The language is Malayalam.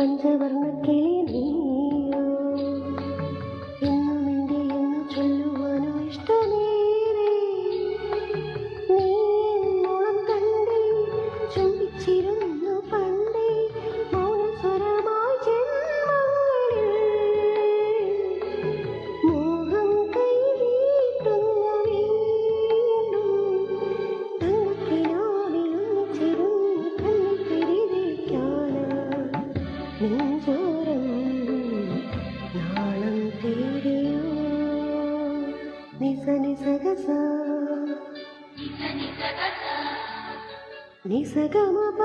പഞ്ചവർണ്ണ കിളി നീയോ എന്നും എൻ്റെ എന്ന് ചൊല്ലുവാനോ ഇഷ്ടമേറെ നീ മോളം കണ്ടേ ചുംബിച്ചിരുന്നു പണ്ടേ മൗനസ്വരമായി ജന്മങ്ങളിൽ മോഹം കൈവീട്ടുന്നു വീണ്ടും തങ്കക്കിനാവിലൊന്നിച്ചിരുന്ന് കണ്ണിൽ തിരികെക്കാനാ നെഞ്ചോരം നാളം തേടിയോ നിസ നിസഗസ നിസഗമപ